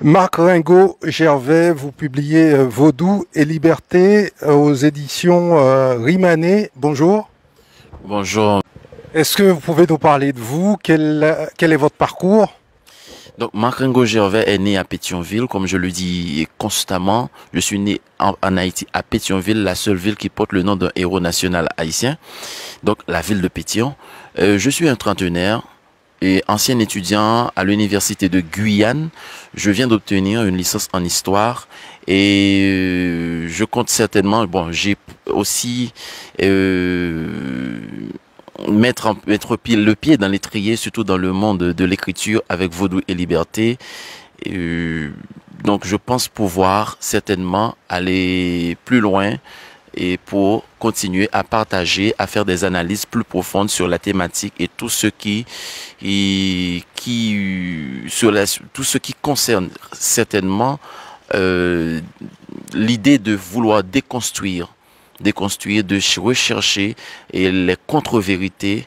Marc Ringot-Gervais, vous publiez Vaudou et Liberté aux éditions Rimané. Bonjour. Bonjour. Est-ce que vous pouvez nous parler de vous? Quel est votre parcours? Donc, Marc Ringo Gervais est né à Pétionville, comme je le dis constamment. Je suis né en Haïti, à Pétionville, la seule ville qui porte le nom d'un héros national haïtien. Donc, la ville de Pétion. Je suis un trentenaire et ancien étudiant à l'université de Guyane. Je viens d'obtenir une licence en histoire et je compte certainement, bon, j'ai aussi mettre le pied dans l'étrier, surtout dans le monde de l'écriture avec Vaudou et Liberté. Donc je pense pouvoir certainement aller plus loin et pour continuer à partager, à faire des analyses plus profondes sur la thématique et tout ce tout ce qui concerne certainement l'idée de vouloir déconstruire, de rechercher et les contre-vérités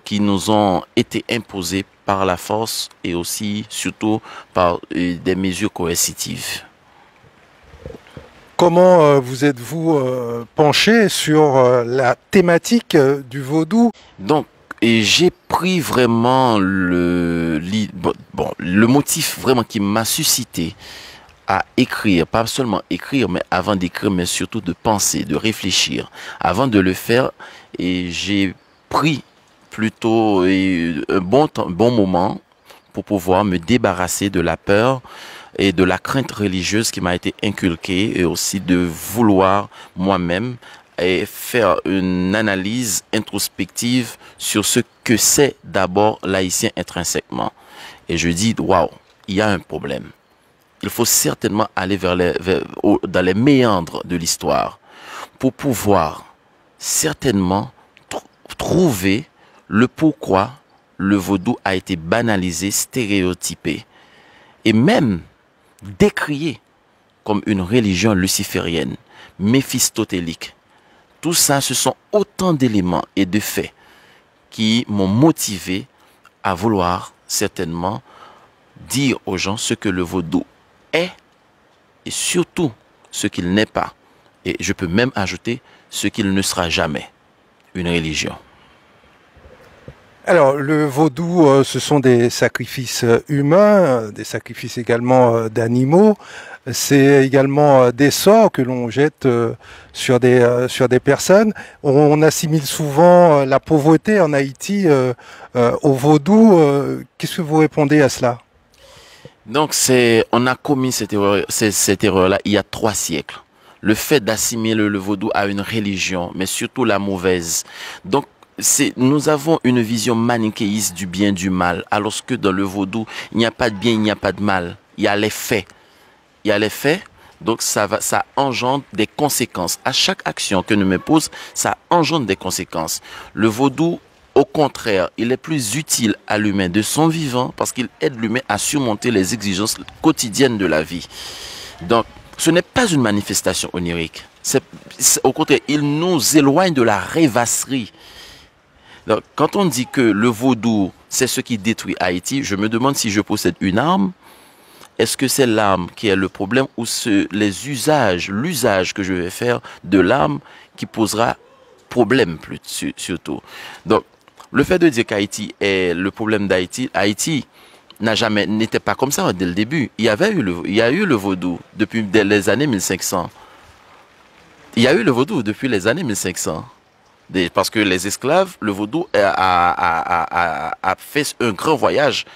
qui nous ont été imposées par la force et aussi, surtout, par des mesures coercitives. Comment vous êtes-vous penché sur la thématique du vaudou? Donc, et j'ai pris vraiment le motif vraiment qui m'a suscité à écrire, pas seulement écrire, mais avant d'écrire, mais surtout de penser, de réfléchir. Avant de le faire, et j'ai pris plutôt un bon moment pour pouvoir me débarrasser de la peur et de la crainte religieuse qui m'a été inculquée et aussi de vouloir moi-même et faire une analyse introspective sur ce que c'est d'abord l'haïtien intrinsèquement. Et je dis, waouh, il y a un problème. Il faut certainement aller dans les méandres de l'histoire pour pouvoir certainement trouver le pourquoi le vaudou a été banalisé, stéréotypé et même décrié comme une religion luciférienne, méphistotélique. Tout ça, ce sont autant d'éléments et de faits qui m'ont motivé à vouloir certainement dire aux gens ce que le vaudou est et surtout ce qu'il n'est pas. Et je peux même ajouter ce qu'il ne sera jamais, une religion. Alors, le vaudou, ce sont des sacrifices humains, des sacrifices également d'animaux. C'est également des sorts que l'on jette sur des personnes. On assimile souvent la pauvreté en Haïti au vaudou. Qu'est-ce que vous répondez à cela? Donc, on a commis cette erreur-là il y a 3 siècles. Le fait d'assimiler le vaudou à une religion, mais surtout la mauvaise. Donc, nous avons une vision manichéiste du bien, du mal, alors que dans le vaudou, il n'y a pas de bien, il n'y a pas de mal. Il y a les faits. Il y a les faits, donc ça engendre des conséquences. À chaque action que nous me pose, ça engendre des conséquences. Le vaudou, au contraire, il est plus utile à l'humain de son vivant parce qu'il aide l'humain à surmonter les exigences quotidiennes de la vie. Donc, ce n'est pas une manifestation onirique. Au contraire, il nous éloigne de la rêvasserie. Donc, quand on dit que le vaudou, c'est ce qui détruit Haïti, je me demande si je possède une arme. Est-ce que c'est l'arme qui est le problème ou l'usage que je vais faire de l'arme qui posera problème surtout. Donc, le fait de dire qu'Haïti est le problème d'Haïti, Haïti n'était pas comme ça dès le début. Il y a eu le vaudou depuis les années 1500. Il y a eu le vaudou depuis les années 1500. Parce que les esclaves, le vaudou a fait un grand voyage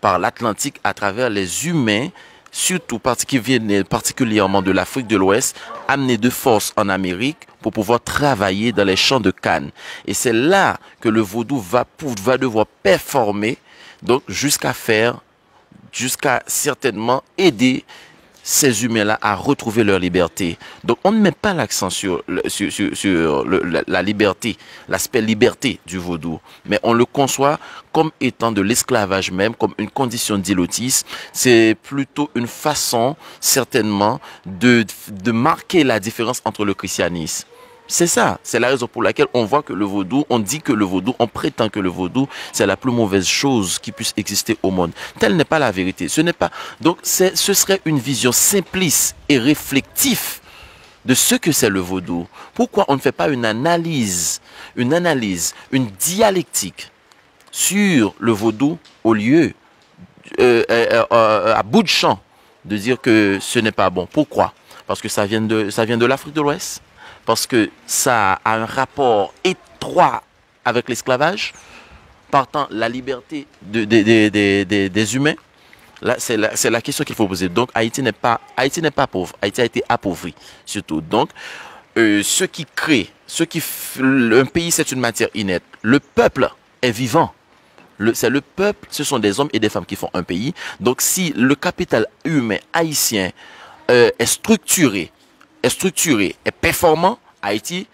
par l'Atlantique à travers les humains, surtout qui viennent particulièrement de l'Afrique de l'Ouest, amenés de force en Amérique pour pouvoir travailler dans les champs de canne. Et c'est là que le vaudou va devoir performer, donc jusqu'à certainement aider ces humains-là à retrouver leur liberté. Donc on ne met pas l'accent sur la liberté, l'aspect liberté du vaudou, mais on le conçoit comme étant de l'esclavage même, comme une condition d'illotisme. C'est plutôt une façon certainement de marquer la différence entre le christianisme C'est ça, c'est la raison pour laquelle on voit que le vaudou, on dit que le vaudou, on prétend que le vaudou, c'est la plus mauvaise chose qui puisse exister au monde. Telle n'est pas la vérité. Ce n'est pas. Donc, ce serait une vision simpliste et réflective de ce que c'est le vaudou. Pourquoi on ne fait pas une analyse, une dialectique sur le vaudou au lieu, à bout de champ, de dire que ce n'est pas bon. Pourquoi? Parce que ça vient de l'Afrique de l'Ouest. Parce que ça a un rapport étroit avec l'esclavage, partant la liberté des humains. Là, c'est la question qu'il faut poser. Donc, Haïti n'est pas pauvre. Haïti a été appauvri, surtout. Donc, ce qui crée, un pays, c'est une matière inerte. Le peuple est vivant. C'est le peuple, ce sont des hommes et des femmes qui font un pays. Donc, si le capital humain haïtien est structuré, est performant, Haïti,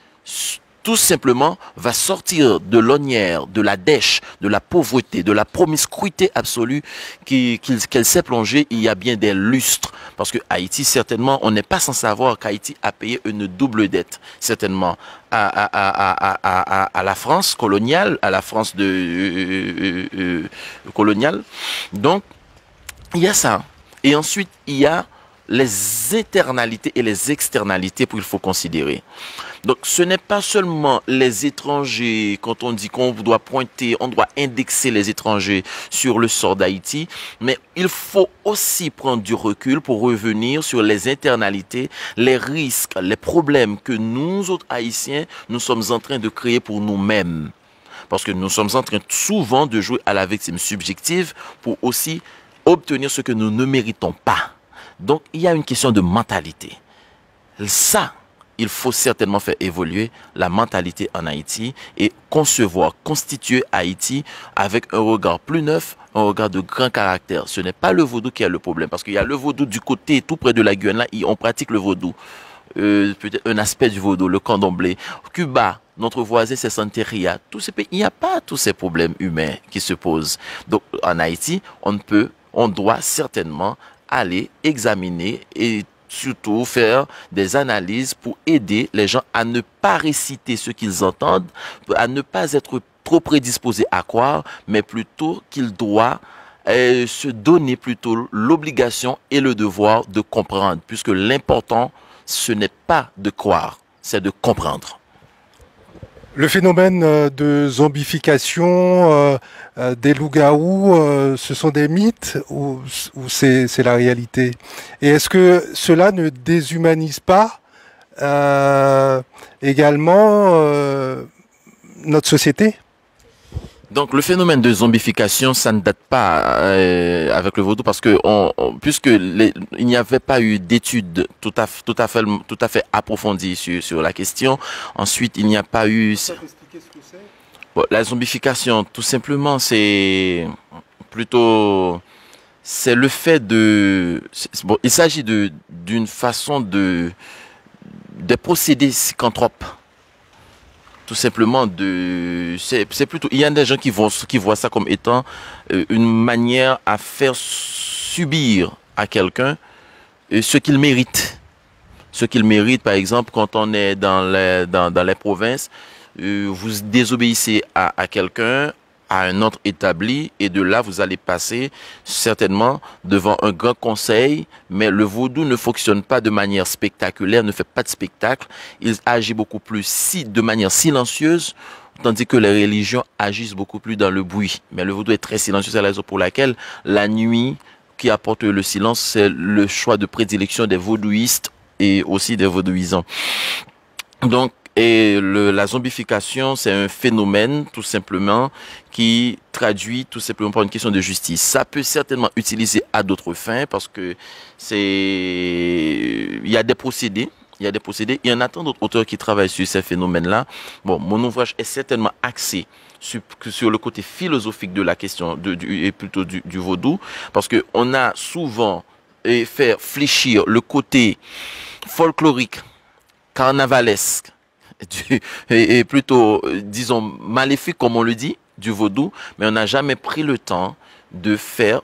tout simplement, va sortir de l'ornière, de la dèche, de la pauvreté, de la promiscuité absolue qu'elle s'est plongée il y a bien des lustres. Parce que Haïti, certainement, on n'est pas sans savoir qu'Haïti a payé une double dette, certainement, à la France coloniale, à la France coloniale. Donc, il y a ça. Et ensuite, il y a les internalités et les externalités qu'il faut considérer. Donc, ce n'est pas seulement les étrangers, quand on dit qu'on doit pointer, on doit indexer les étrangers sur le sort d'Haïti, mais il faut aussi prendre du recul pour revenir sur les internalités, les risques, les problèmes que nous autres Haïtiens, nous sommes en train de créer pour nous-mêmes. Parce que nous sommes en train souvent de jouer à la victime subjective pour aussi obtenir ce que nous ne méritons pas. Donc, il y a une question de mentalité. Ça, il faut certainement faire évoluer la mentalité en Haïti et concevoir, constituer Haïti avec un regard plus neuf, un regard de grand caractère. Ce n'est pas le vaudou qui a le problème, parce qu'il y a le vaudou du côté, tout près de la Guyane, là, on pratique le vaudou. Peut-être un aspect du vaudou, le candomblé. Cuba, notre voisin, c'est Santeria. Tous ces pays, il n'y a pas tous ces problèmes humains qui se posent. Donc, en Haïti, on doit certainement aller examiner et surtout faire des analyses pour aider les gens à ne pas réciter ce qu'ils entendent, à ne pas être trop prédisposés à croire, mais plutôt qu'ils doivent se donner plutôt l'obligation et le devoir de comprendre, puisque l'important, ce n'est pas de croire, c'est de comprendre. Le phénomène de zombification des loups-garous, ce sont des mythes ou c'est la réalité? Et est-ce que cela ne déshumanise pas également notre société? Donc, le phénomène de zombification, ça ne date pas avec le vaudou parce que puisque il n'y avait pas eu d'études tout à fait approfondies sur la question. Ensuite, il n'y a pas eu. Bon, la zombification, tout simplement, c'est plutôt, c'est le fait de. Bon, il s'agit d'une façon de procédés psychantropes. Tout simplement c'est plutôt, il y a des gens qui voient ça comme étant une manière à faire subir à quelqu'un ce qu'il mérite. Ce qu'il mérite, par exemple, quand on est dans les provinces, vous désobéissez à quelqu'un, à un ordre établi, et de là, vous allez passer certainement devant un grand conseil, mais le vaudou ne fonctionne pas de manière spectaculaire, ne fait pas de spectacle, il agit beaucoup plus de manière silencieuse, tandis que les religions agissent beaucoup plus dans le bruit. Mais le vaudou est très silencieux, c'est la raison pour laquelle la nuit qui apporte le silence, c'est le choix de prédilection des vaudouistes et aussi des vaudouisants. Donc, la zombification, c'est un phénomène tout simplement qui traduit tout simplement par une question de justice. Ça peut certainement utiliser à d'autres fins parce que il y a des procédés. Il y en a tant d'autres auteurs qui travaillent sur ces phénomènes-là. Bon, mon ouvrage est certainement axé sur le côté philosophique de la question et plutôt du vaudou parce que on a souvent fait fléchir le côté folklorique, carnavalesque, et plutôt, disons, maléfique, comme on le dit, du vaudou, mais on n'a jamais pris le temps de faire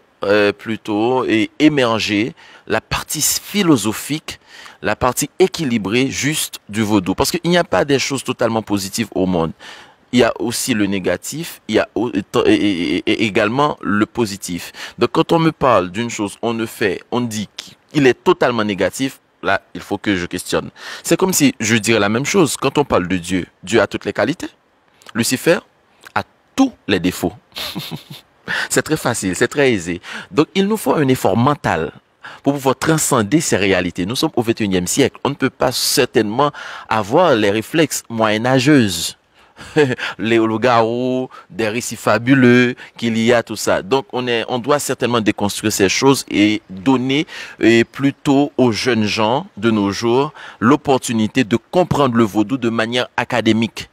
plutôt et émerger la partie philosophique, la partie équilibrée juste du vaudou. Parce qu'il n'y a pas des choses totalement positives au monde. Il y a aussi le négatif, il y a et également le positif. Donc quand on me parle d'une chose, on dit qu'il est totalement négatif, là, il faut que je questionne. C'est comme si je dirais la même chose quand on parle de Dieu. Dieu a toutes les qualités. Lucifer a tous les défauts. C'est très facile, c'est très aisé. Donc il nous faut un effort mental pour pouvoir transcender ces réalités. Nous sommes au XXIe siècle. On ne peut pas certainement avoir les réflexes moyenâgeuses. Les loups-garous, des récits fabuleux qu'il y a, tout ça. Donc on doit certainement déconstruire ces choses et donner plutôt aux jeunes gens de nos jours l'opportunité de comprendre le vaudou de manière académique.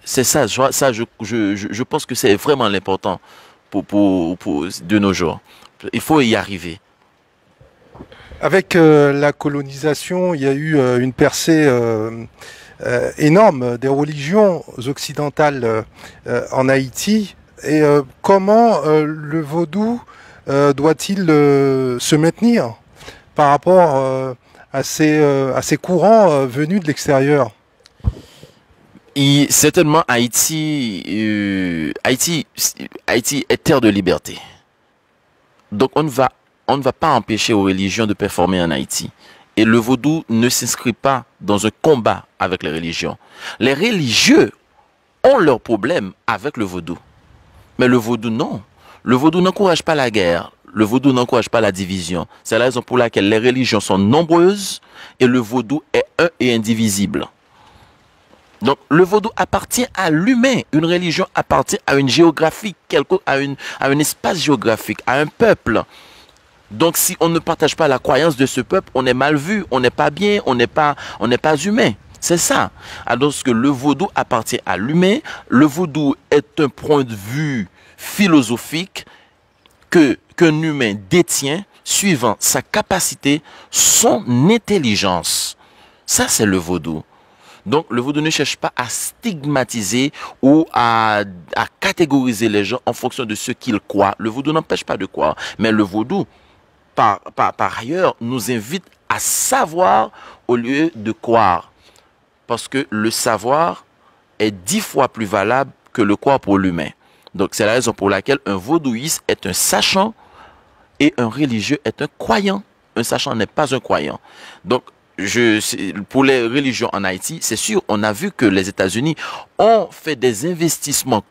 C'est ça, je pense que c'est vraiment l'important de nos jours. Il faut y arriver. Avec la colonisation, il y a eu une percée énorme des religions occidentales en Haïti. Et comment le vaudou doit-il se maintenir par rapport à ces courants venus de l'extérieur? Certainement, Haïti est terre de liberté. Donc on ne va pas empêcher aux religions de performer en Haïti. Et le vaudou ne s'inscrit pas dans un combat avec les religions. Les religieux ont leurs problèmes avec le vaudou. Mais le vaudou, non. Le vaudou n'encourage pas la guerre. Le vaudou n'encourage pas la division. C'est la raison pour laquelle les religions sont nombreuses et le vaudou est un et indivisible. Donc, le vaudou appartient à l'humain. Une religion appartient à une géographie, à un espace géographique, à un peuple. Donc, si on ne partage pas la croyance de ce peuple, on est mal vu, on n'est pas bien, on n'est pas humain. C'est ça. Alors que le vaudou appartient à l'humain, le vaudou est un point de vue philosophique qu'un humain détient suivant sa capacité, son intelligence. Ça, c'est le vaudou. Donc, le vaudou ne cherche pas à stigmatiser ou à catégoriser les gens en fonction de ce qu'ils croient. Le vaudou n'empêche pas de croire. Mais le vaudou, par ailleurs, nous invite à savoir au lieu de croire. Parce que le savoir est 10 fois plus valable que le croire pour l'humain. Donc, c'est la raison pour laquelle un vaudouiste est un sachant et un religieux est un croyant. Un sachant n'est pas un croyant. Donc, pour les religions en Haïti, c'est sûr, on a vu que les États-Unis ont fait des investissements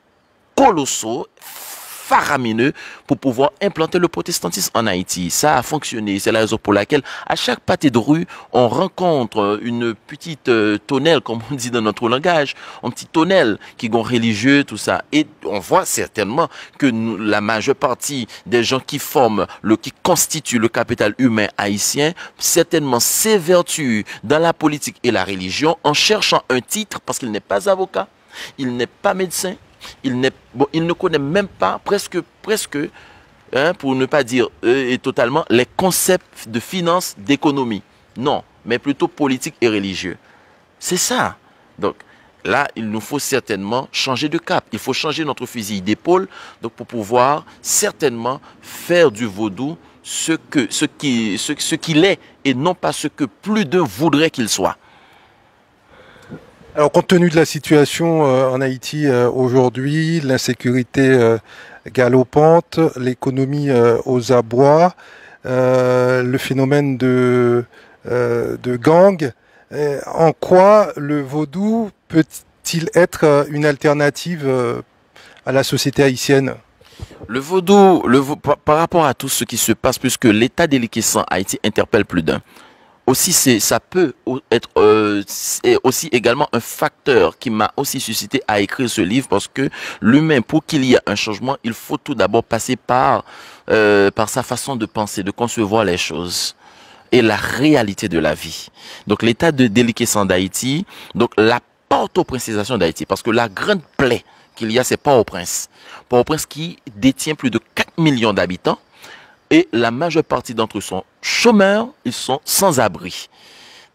colossaux, faramineux, pour pouvoir implanter le protestantisme en Haïti. Ça a fonctionné. C'est la raison pour laquelle, à chaque pâté de rue, on rencontre une petite tonnelle, comme on dit dans notre langage, un petit tonnelle qui est religieux, tout ça. Et on voit certainement que la majeure partie des gens qui constituent le capital humain haïtien, certainement s'évertuent dans la politique et la religion en cherchant un titre parce qu'il n'est pas avocat, il n'est pas médecin, il ne connaît même pas presque, hein, pour ne pas dire totalement, les concepts de finance, d'économie. Non, mais plutôt politique et religieux. C'est ça. Donc là, il nous faut certainement changer de cap. Il faut changer notre fusil d'épaule pour pouvoir certainement faire du vaudou ce qu'il est et non pas ce que plus d'un voudrait qu'il soit. Alors, compte tenu de la situation en Haïti aujourd'hui, l'insécurité galopante, l'économie aux abois, le phénomène de gang, en quoi le vaudou peut-il être une alternative à la société haïtienne? Le vaudou, par rapport à tout ce qui se passe, puisque l'état déliquescent Haïti interpelle plus d'un, aussi ça peut être aussi également un facteur qui m'a aussi suscité à écrire ce livre, parce que l'humain, pour qu'il y ait un changement, il faut tout d'abord passer par sa façon de penser, de concevoir les choses et la réalité de la vie. Donc l'état de déliquescence d'Haïti, donc la Port-au-Princisation d'Haïti, parce que la grande plaie qu'il y a, c'est Port-au-Prince. Port-au-Prince qui détient plus de 4 millions d'habitants, et la majeure partie d'entre eux sont chômeurs, ils sont sans abri.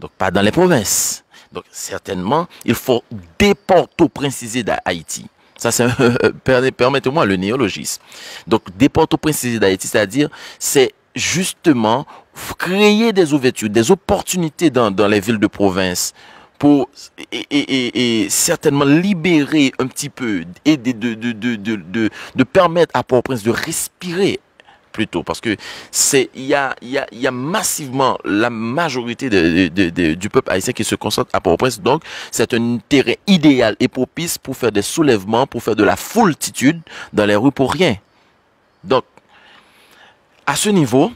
Donc pas dans les provinces. Donc certainement, il faut déporto-princiser d'Haïti. Ça, c'est permettez-moi le néologisme. Donc, des Port-au-Prince d'Haïti, c'est-à-dire, c'est justement créer des ouvertures, des opportunités dans les villes de province pour et certainement libérer un petit peu et de permettre à Port-au-Prince de respirer plutôt, parce que il y a massivement la majorité du peuple haïtien qui se concentre à Port-au-Prince. Donc c'est un terrain idéal et propice pour faire des soulèvements, pour faire de la foultitude dans les rues pour rien. Donc à ce niveau,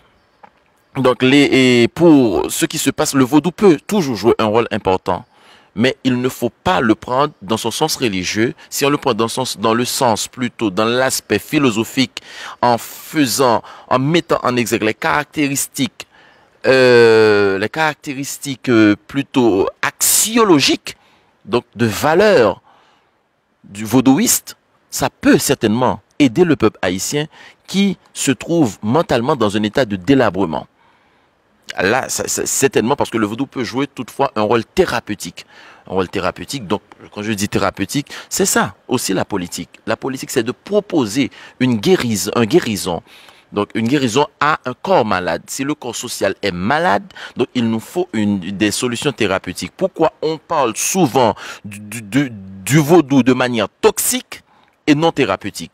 donc pour ce qui se passe, le vaudou peut toujours jouer un rôle important. Mais il ne faut pas le prendre dans son sens religieux. Si on le prend dans le sens plutôt, dans l'aspect philosophique, en mettant en exergue les caractéristiques plutôt axiologiques, donc de valeur du vaudouiste, ça peut certainement aider le peuple haïtien qui se trouve mentalement dans un état de délabrement. Là, certainement, parce que le vaudou peut jouer toutefois un rôle thérapeutique. Un rôle thérapeutique, donc quand je dis thérapeutique, c'est ça aussi la politique. La politique, c'est de proposer une guérison. Donc une guérison à un corps malade. Si le corps social est malade, donc il nous faut des solutions thérapeutiques. Pourquoi on parle souvent du vaudou de manière toxique et non thérapeutique?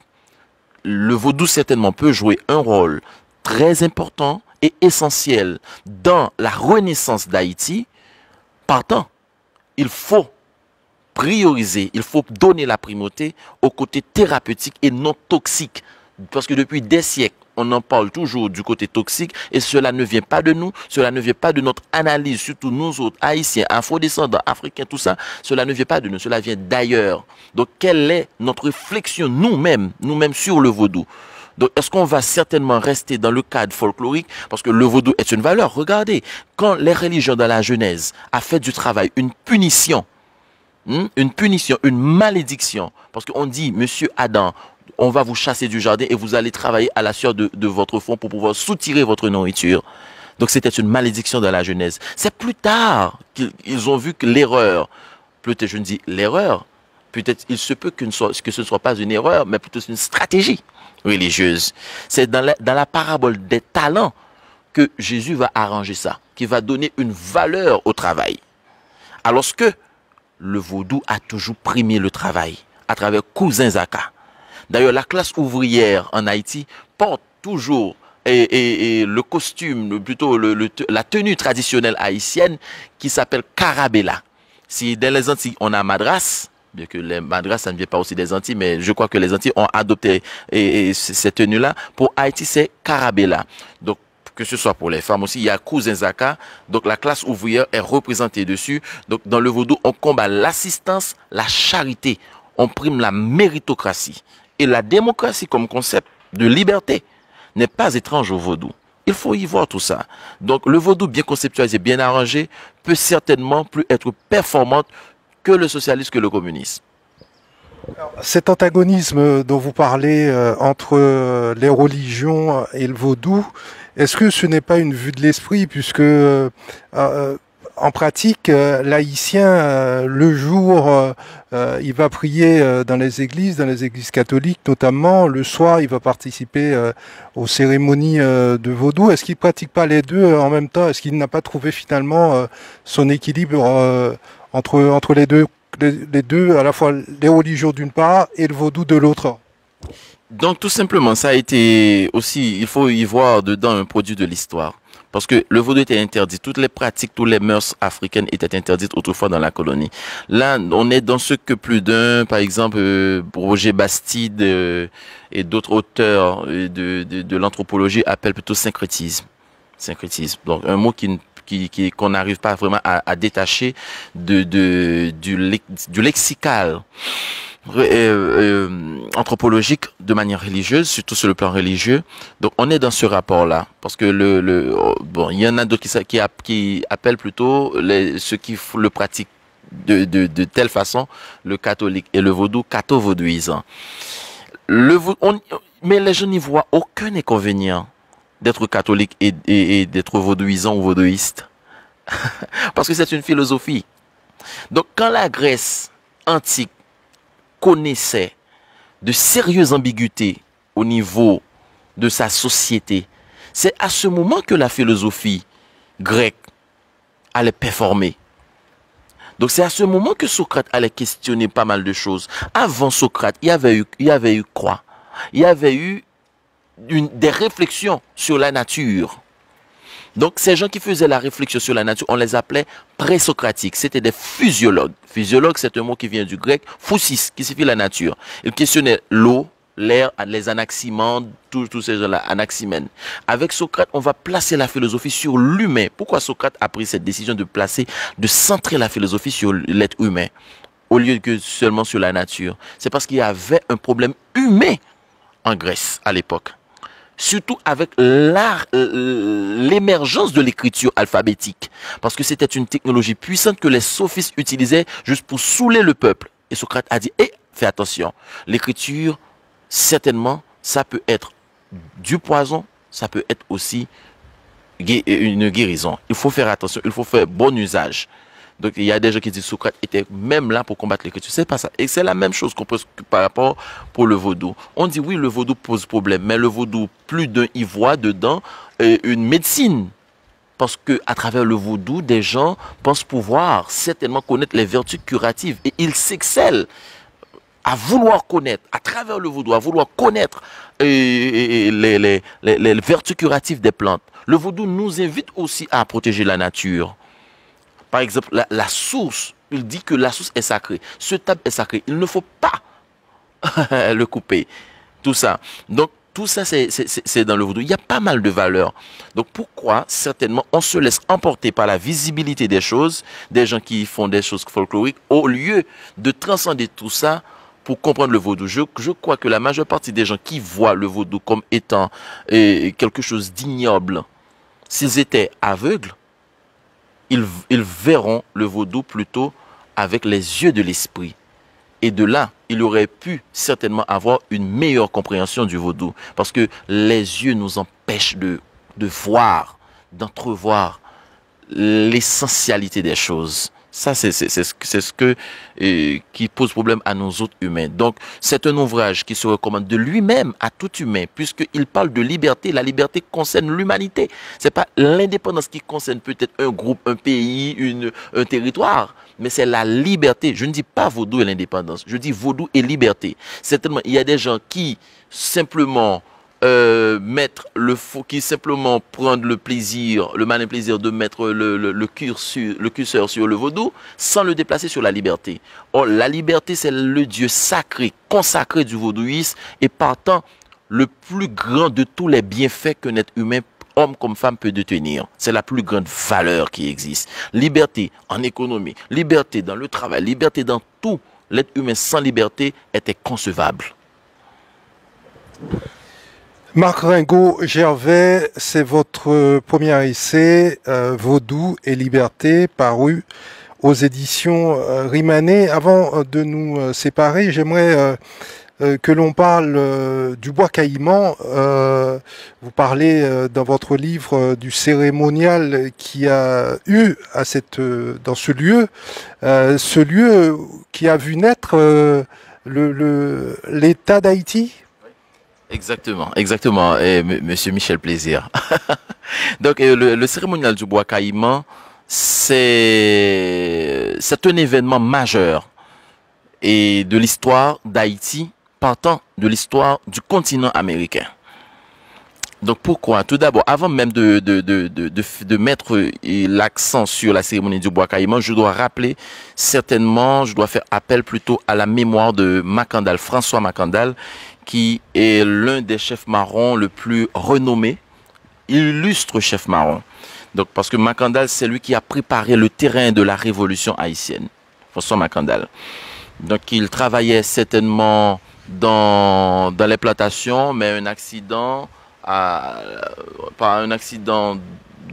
Le vaudou certainement peut jouer un rôle très important et essentiel dans la renaissance d'Haïti. Partant, il faut prioriser, il faut donner la primauté au côté thérapeutique et non toxique. Parce que depuis des siècles, on en parle toujours du côté toxique et cela ne vient pas de nous, cela ne vient pas de notre analyse, surtout nous autres Haïtiens, afro-descendants, africains, tout ça, cela ne vient pas de nous, cela vient d'ailleurs. Donc quelle est notre réflexion nous-mêmes sur le vaudou? Donc, est-ce qu'on va certainement rester dans le cadre folklorique? Parce que le vaudou est une valeur. Regardez, quand les religions dans la Genèse a fait du travail une punition, une malédiction, parce qu'on dit, monsieur Adam, on va vous chasser du jardin et vous allez travailler à la sueur de votre front pour pouvoir soutirer votre nourriture. Donc, c'était une malédiction dans la Genèse. C'est plus tard qu'ils ont vu que l'erreur, peut-être je ne dis l'erreur, peut-être il se peut que ce ne soit pas une erreur, mais plutôt une stratégie religieuse. C'est dans la parabole des talents que Jésus va arranger ça, qui va donner une valeur au travail. Alors que le vaudou a toujours primé le travail à travers Cousin Zaka. D'ailleurs, la classe ouvrière en Haïti porte toujours le costume, plutôt la tenue traditionnelle haïtienne qui s'appelle Carabella. Si dans les Antilles, on a Madras, bien que les Madras, ça ne vient pas aussi des Antilles, mais je crois que les Antilles ont adopté cette tenue-là. Pour Haïti, c'est Carabella. Donc, que ce soit pour les femmes aussi, il y a Cousin Zaka. Donc, la classe ouvrière est représentée dessus. Donc, dans le vaudou, on combat l'assistance, la charité. On prime la méritocratie. Et la démocratie comme concept de liberté n'est pas étrange au vaudou. Il faut y voir tout ça. Donc, le vaudou bien conceptualisé, bien arrangé, peut certainement plus être performante que le socialisme, que le communisme. Cet antagonisme dont vous parlez entre les religions et le vaudou, est-ce que ce n'est pas une vue de l'esprit, puisque en pratique, l'haïtien, le jour, il va prier dans les églises catholiques notamment, le soir, il va participer aux cérémonies de vaudou. Est-ce qu'il ne pratique pas les deux en même temps? Est-ce qu'il n'a pas trouvé finalement son équilibre entre les deux, à la fois les religions d'une part et le vaudou de l'autre? Donc tout simplement, ça a été aussi, il faut y voir dedans un produit de l'histoire. Parce que le vaudou était interdit. Toutes les pratiques, toutes les mœurs africaines étaient interdites autrefois dans la colonie. Là, on est dans ce que plus d'un, par exemple, Roger Bastide et d'autres auteurs de l'anthropologie appellent plutôt syncrétisme. Syncrétisme. Donc un mot qu'on n'arrive pas vraiment à détacher du lexical anthropologique de manière religieuse, surtout sur le plan religieux. Donc on est dans ce rapport-là, parce que bon, il y en a d'autres qui appellent plutôt ceux qui le pratiquent de telle façon, le catholique et le vaudou catho-vaudouisant. Mais les gens n'y voient aucun inconvénient d'être catholique et d'être vaudouisant ou vaudouiste. Parce que c'est une philosophie. Donc quand la Grèce antique connaissait de sérieuses ambiguïtés au niveau de sa société, c'est à ce moment que la philosophie grecque allait performer. Donc c'est à ce moment que Socrate allait questionner pas mal de choses. Avant Socrate, il y avait eu quoi? Il y avait eu des réflexions sur la nature. Donc ces gens qui faisaient la réflexion sur la nature, on les appelait présocratiques. C'était des physiologues. Physiologue, c'est un mot qui vient du grec physis, qui signifie la nature. Ils questionnaient l'eau, l'air, les anaximandres, tous ces gens-là, anaximènes. Avec Socrate, on va placer la philosophie sur l'humain. Pourquoi Socrate a pris cette décision de centrer la philosophie sur l'être humain, au lieu que seulement sur la nature? C'est parce qu'il y avait un problème humain en Grèce à l'époque. Surtout avec l'émergence de l'écriture alphabétique. Parce que c'était une technologie puissante que les sophistes utilisaient juste pour saouler le peuple. Et Socrate a dit, fais attention, l'écriture, certainement, ça peut être du poison, ça peut être aussi une guérison. Il faut faire attention, il faut faire bon usage. Donc il y a des gens qui disent que Socrate était même là pour combattre l'écriture. C'est pas ça. Et c'est la même chose qu'on pose par rapport pour le vaudou. On dit oui, le vaudou pose problème, mais le vaudou, plus d'un y voit dedans une médecine. Parce que à travers le vaudou, des gens pensent pouvoir certainement connaître les vertus curatives. Et ils s'excellent à vouloir connaître, à travers le vaudou, à vouloir connaître les vertus curatives des plantes. Le vaudou nous invite aussi à protéger la nature. Par exemple, la source, il dit que la source est sacrée. Ce table est sacré. Il ne faut pas le couper. Tout ça. Donc, tout ça, c'est dans le vaudou. Il y a pas mal de valeurs. Donc, pourquoi, certainement, on se laisse emporter par la visibilité des choses, des gens qui font des choses folkloriques, au lieu de transcender tout ça pour comprendre le vaudou. Je crois que la majeure partie des gens qui voient le vaudou comme étant quelque chose d'ignoble, s'ils étaient aveugles, ils verront le vaudou plutôt avec les yeux de l'esprit. Et de là, il aurait pu certainement avoir une meilleure compréhension du vaudou. Parce que les yeux nous empêchent de voir, d'entrevoir l'essentialité des choses. Ça, c'est ce qui pose problème à nos autres humains. Donc, c'est un ouvrage qui se recommande de lui-même à tout humain, puisqu'il parle de liberté. La liberté concerne l'humanité. C'est pas l'indépendance qui concerne peut-être un groupe, un pays, un territoire, mais c'est la liberté. Je ne dis pas vaudou et l'indépendance, je dis vaudou et liberté. Certainement, il y a des gens qui simplement qui simplement prendre le plaisir, le malin plaisir de mettre le curseur sur le vaudou sans le déplacer sur la liberté. Or, la liberté, c'est le Dieu sacré, consacré du vaudouisme et partant le plus grand de tous les bienfaits qu'un être humain, homme comme femme, peut détenir. C'est la plus grande valeur qui existe. Liberté en économie, liberté dans le travail, liberté dans tout. L'être humain sans liberté était concevable. Marc Ringot-Gervais, c'est votre premier essai, Vaudou et liberté, paru aux éditions Rimané. Avant de nous séparer, j'aimerais que l'on parle du bois caïman. Vous parlez dans votre livre du cérémonial qui a eu dans ce lieu qui a vu naître l'État d'Haïti. Exactement. Et Monsieur Michel Plaisir. Donc, le cérémonial du bois caïman, c'est un événement majeur et de l'histoire d'Haïti, partant de l'histoire du continent américain. Donc, pourquoi? Tout d'abord, avant même de mettre l'accent sur la cérémonie du bois caïman, je dois faire appel plutôt à la mémoire de Macandal, François Macandal, qui est l'un des chefs marrons le plus renommé, illustre chef marron. Donc, parce que Macandal, c'est lui qui a préparé le terrain de la révolution haïtienne. François Macandal. Donc, il travaillait certainement dans les plantations, mais un accident,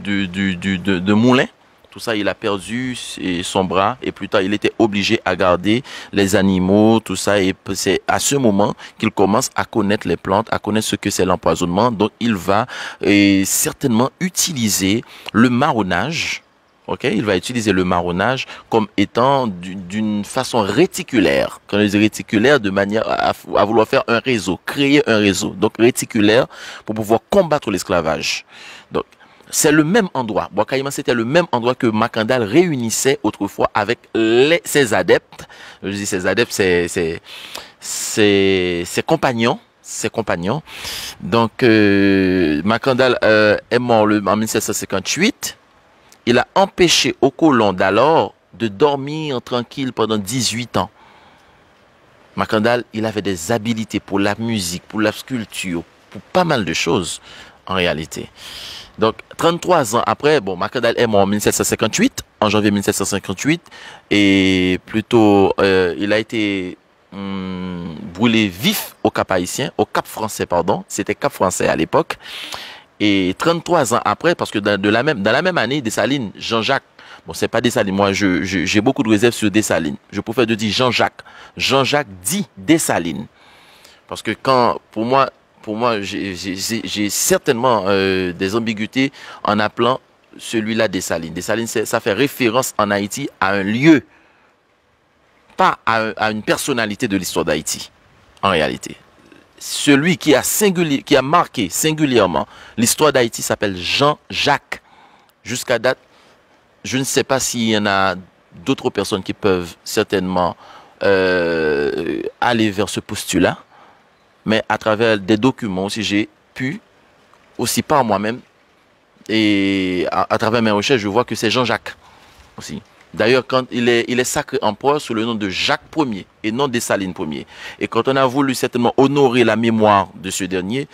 de moulin. Tout ça, il a perdu son bras et plus tard, il était obligé à garder les animaux, tout ça. Et c'est à ce moment qu'il commence à connaître les plantes, à connaître ce que c'est l'empoisonnement. Donc, il va certainement utiliser le marronnage Ok, il va utiliser le marronnage comme étant d'une façon réticulaire. Quand on dit réticulaire, de manière à vouloir faire un réseau, créer un réseau. Donc réticulaire pour pouvoir combattre l'esclavage. Donc c'est le même endroit. Bois-Caïman, c'était le même endroit que Macandal réunissait autrefois avec ses adeptes. Je dis ses adeptes, ses compagnons. Ses compagnons. Donc Macandal est mort en 1758. Il a empêché aux colons d'alors de dormir tranquille pendant 18 ans. Macandal, il avait des habilités pour la musique, pour la sculpture, pour pas mal de choses en réalité. Donc, 33 ans après, bon, Macandal est mort en 1758, en janvier 1758, et plutôt, il a été brûlé vif au Cap Haïtien, au Cap Français, pardon, c'était Cap Français à l'époque. Et 33 ans après, parce que dans la même année, Dessalines, Jean-Jacques, bon, c'est pas Dessalines, moi j'ai beaucoup de réserves sur Dessalines. Je préfère de dire Jean-Jacques. Jean-Jacques dit Dessalines. Parce que pour moi, j'ai certainement des ambiguïtés en appelant celui-là Dessalines. Dessalines, ça fait référence en Haïti à un lieu, pas à une personnalité de l'histoire d'Haïti, en réalité. Celui qui a marqué singulièrement l'histoire d'Haïti s'appelle Jean-Jacques. Jusqu'à date, je ne sais pas s'il y en a d'autres personnes qui peuvent certainement aller vers ce postulat, mais à travers des documents aussi, j'ai pu, aussi par moi-même, et à travers mes recherches, je vois que c'est Jean-Jacques aussi. D'ailleurs, quand il est sacré empereur sous le nom de Jacques Ier et non Dessalines Ier. Et quand on a voulu certainement honorer la mémoire de ce dernier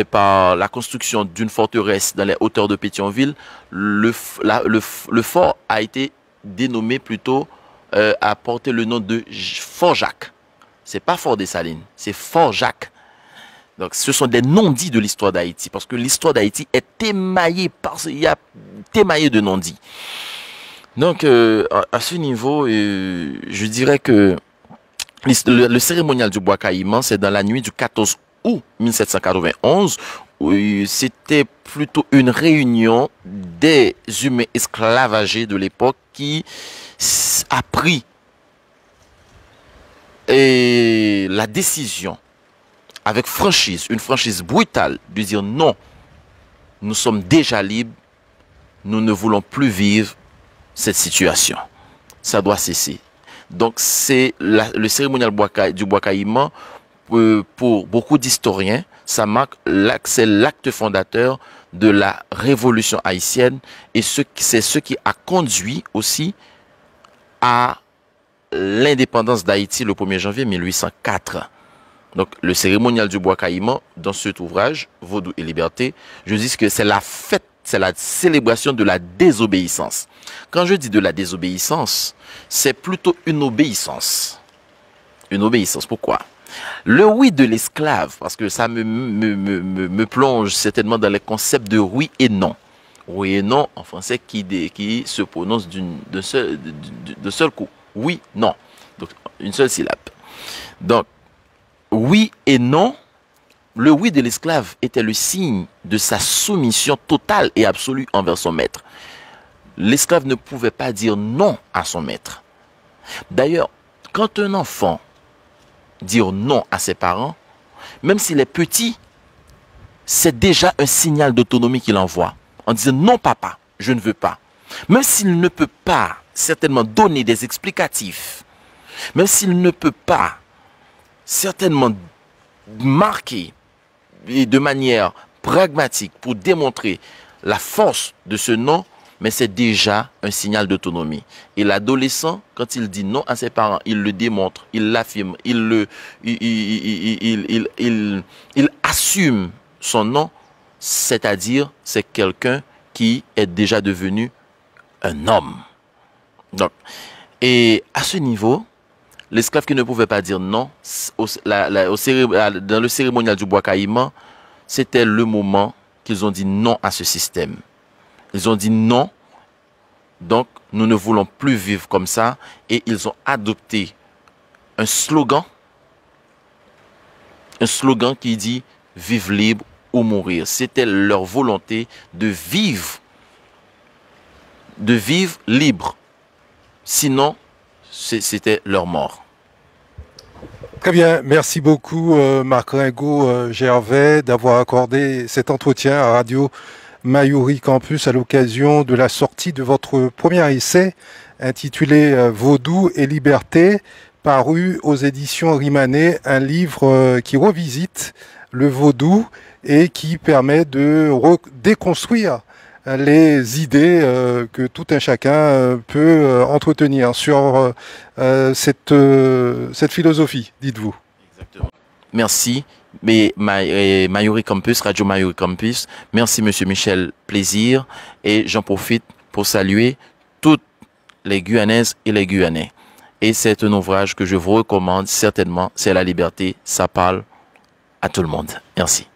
par la construction d'une forteresse dans les hauteurs de Pétionville, le fort a été dénommé plutôt a porté le nom de Fort Jacques. C'est pas Fort Dessalines, c'est Fort Jacques. Donc, ce sont des non-dits de l'histoire d'Haïti, parce que l'histoire d'Haïti est émaillée il y a émaillé de non-dits. Donc, à ce niveau, je dirais que le cérémonial du Bois-Caïman, c'est dans la nuit du 14 août 1791, où c'était plutôt une réunion des humains esclavagés de l'époque qui a pris la décision avec franchise, une franchise brutale, de dire non, nous sommes déjà libres, nous ne voulons plus vivre cette situation. Ça doit cesser. Donc c'est le cérémonial du Bois-Caïman, pour beaucoup d'historiens, ça marque c'est l'acte fondateur de la révolution haïtienne, et c'est ce qui a conduit aussi à l'indépendance d'Haïti le 1er janvier 1804. Donc le cérémonial du Bois-Caïman, dans cet ouvrage, Vaudou et Liberté, je dis que c'est la fête, c'est la célébration de la désobéissance. Quand je dis de la désobéissance, c'est plutôt une obéissance. Une obéissance, pourquoi? Le oui de l'esclave, parce que ça me plonge certainement dans les concepts de oui et non. Oui et non, en français, qui se prononce d'un seul coup. Oui, non. Donc, une seule syllabe. Donc, oui et non, le oui de l'esclave était le signe de sa soumission totale et absolue envers son maître. L'esclave ne pouvait pas dire non à son maître. D'ailleurs, quand un enfant dit non à ses parents, même s'il est petit, c'est déjà un signal d'autonomie qu'il envoie. En disant non papa, je ne veux pas. Même s'il ne peut pas certainement donner des explicatifs, même s'il ne peut pas certainement marquer de manière pragmatique pour démontrer la force de ce non, mais c'est déjà un signal d'autonomie. Et l'adolescent, quand il dit non à ses parents, il le démontre, il l'affirme, il assume son non, c'est-à-dire c'est quelqu'un qui est déjà devenu un homme. Donc, et à ce niveau, l'esclave qui ne pouvait pas dire non, dans le cérémonial du Bois-Caïman, c'était le moment qu'ils ont dit non à ce système. Ils ont dit non, donc nous ne voulons plus vivre comme ça, et ils ont adopté un slogan qui dit « Vive libre ou mourir ». C'était leur volonté de vivre de vivre libre. Sinon, c'était leur mort. Très bien, merci beaucoup Marc Ringot Gervais d'avoir accordé cet entretien à Radio Mayuri Campus à l'occasion de la sortie de votre premier essai intitulé Vaudou et liberté, paru aux éditions Rimané, un livre qui revisite le vaudou et qui permet de déconstruire les idées que tout un chacun peut entretenir sur cette philosophie, dites-vous. Exactement. Merci. Mais Mayuri Campus, Radio Mayuri Campus, merci Monsieur Michel Plaisir, et j'en profite pour saluer toutes les Guyanaises et les Guyanais. Et c'est un ouvrage que je vous recommande certainement, c'est La Liberté, ça parle à tout le monde. Merci.